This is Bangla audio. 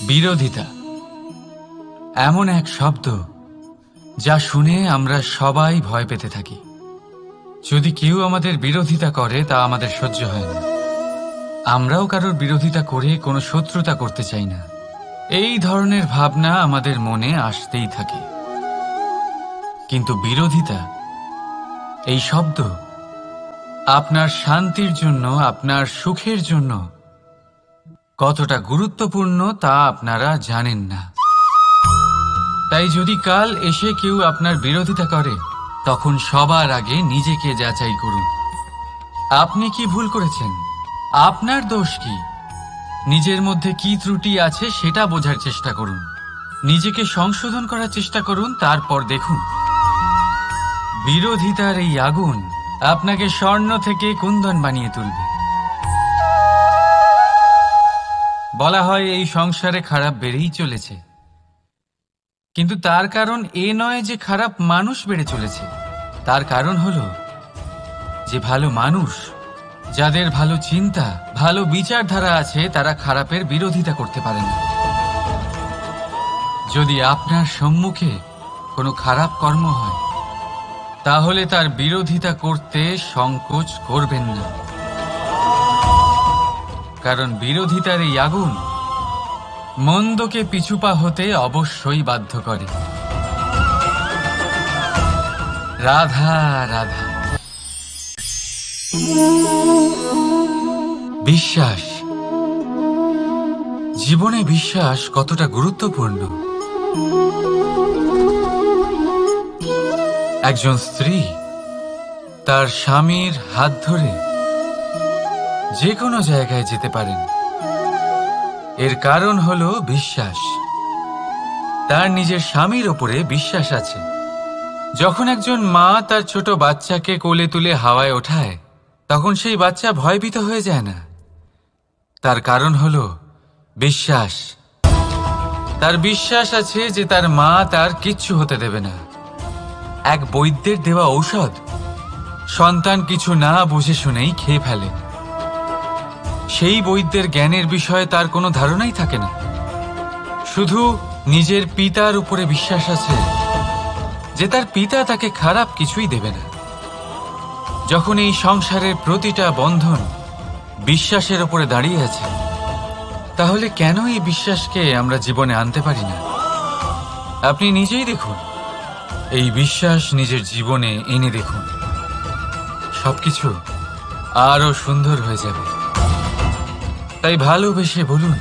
বিরোধিতা এমন এক শব্দ যা শুনে আমরা সবাই ভয় পেতে থাকি। যদি কেউ আমাদের বিরোধিতা করে তা আমাদের সহ্য হয় না। আমরাও কারোর বিরোধিতা করে কোনো শত্রুতা করতে চাই না। এই ধরনের ভাবনা আমাদের মনে আসতেই থাকে। কিন্তু বিরোধিতা এই শব্দ আপনার শান্তির জন্য, আপনার সুখের জন্য কতটা গুরুত্বপূর্ণ তা আপনারা জানেন না। তাই যদি কাল এসে কেউ আপনার বিরোধিতা করে, তখন সবার আগে নিজেকে যাচাই করুন। আপনি কি ভুল করেছেন? আপনার দোষ কি? নিজের মধ্যে কি ত্রুটি আছে সেটা বোঝার চেষ্টা করুন। নিজেকে সংশোধন করার চেষ্টা করুন। তারপর দেখুন, বিরোধিতার এই আগুন আপনাকে স্বর্ণ থেকে কুন্দন বানিয়ে তুলবে। বলা হয় এই সংসারে খারাপ বেড়েই চলেছে, কিন্তু তার কারণ এ নয় যে খারাপ মানুষ বেড়ে চলেছে। তার কারণ হলো যে ভালো মানুষ, যাদের ভালো চিন্তা, ভালো বিচারধারা আছে, তারা খারাপের বিরোধিতা করতে পারে না। যদি আপনার সম্মুখে কোনো খারাপ কর্ম হয়, তাহলে তার বিরোধিতা করতে সংকোচ করবেন না, কারণ বিরোধিতার এই আগুন মন্দকে পিছুপা হতে অবশ্যই বাধ্য করে। রাধা রাধা। বিশ্বাস, জীবনে বিশ্বাস কতটা গুরুত্বপূর্ণ। একজন স্ত্রী তার স্বামীর হাত ধরে যে কোনো জায়গায় যেতে পারেন, এর কারণ হলো বিশ্বাস। তার নিজের স্বামীর ওপরে বিশ্বাস আছে। যখন একজন মা তার ছোট বাচ্চাকে কোলে তুলে হাওয়ায় ওঠায়, তখন সেই বাচ্চা ভয়ভীত হয়ে যায় না। তার কারণ হলো বিশ্বাস। তার বিশ্বাস আছে যে তার মা তার কিচ্ছু হতে দেবে না। এক বৈদ্যের দেওয়া ঔষধ সন্তান কিছু না বুঝে শুনেই খেয়ে ফেলে। সেই বৈদ্যের জ্ঞানের বিষয়ে তার কোনো ধারণাই থাকে না। শুধু নিজের পিতার উপরে বিশ্বাস আছে যে তার পিতা তাকে খারাপ কিছুই দেবে না। যখন এই সংসারের প্রতিটা বন্ধন বিশ্বাসের উপরে দাঁড়িয়ে আছে, তাহলে কেন এই বিশ্বাসকে আমরা জীবনে আনতে পারি না? আপনি নিজেই দেখুন, এই বিশ্বাস নিজের জীবনে এনে দেখুন, সবকিছু আরো সুন্দর হয়ে যাবে। তাই ভালোবেসে বলুন,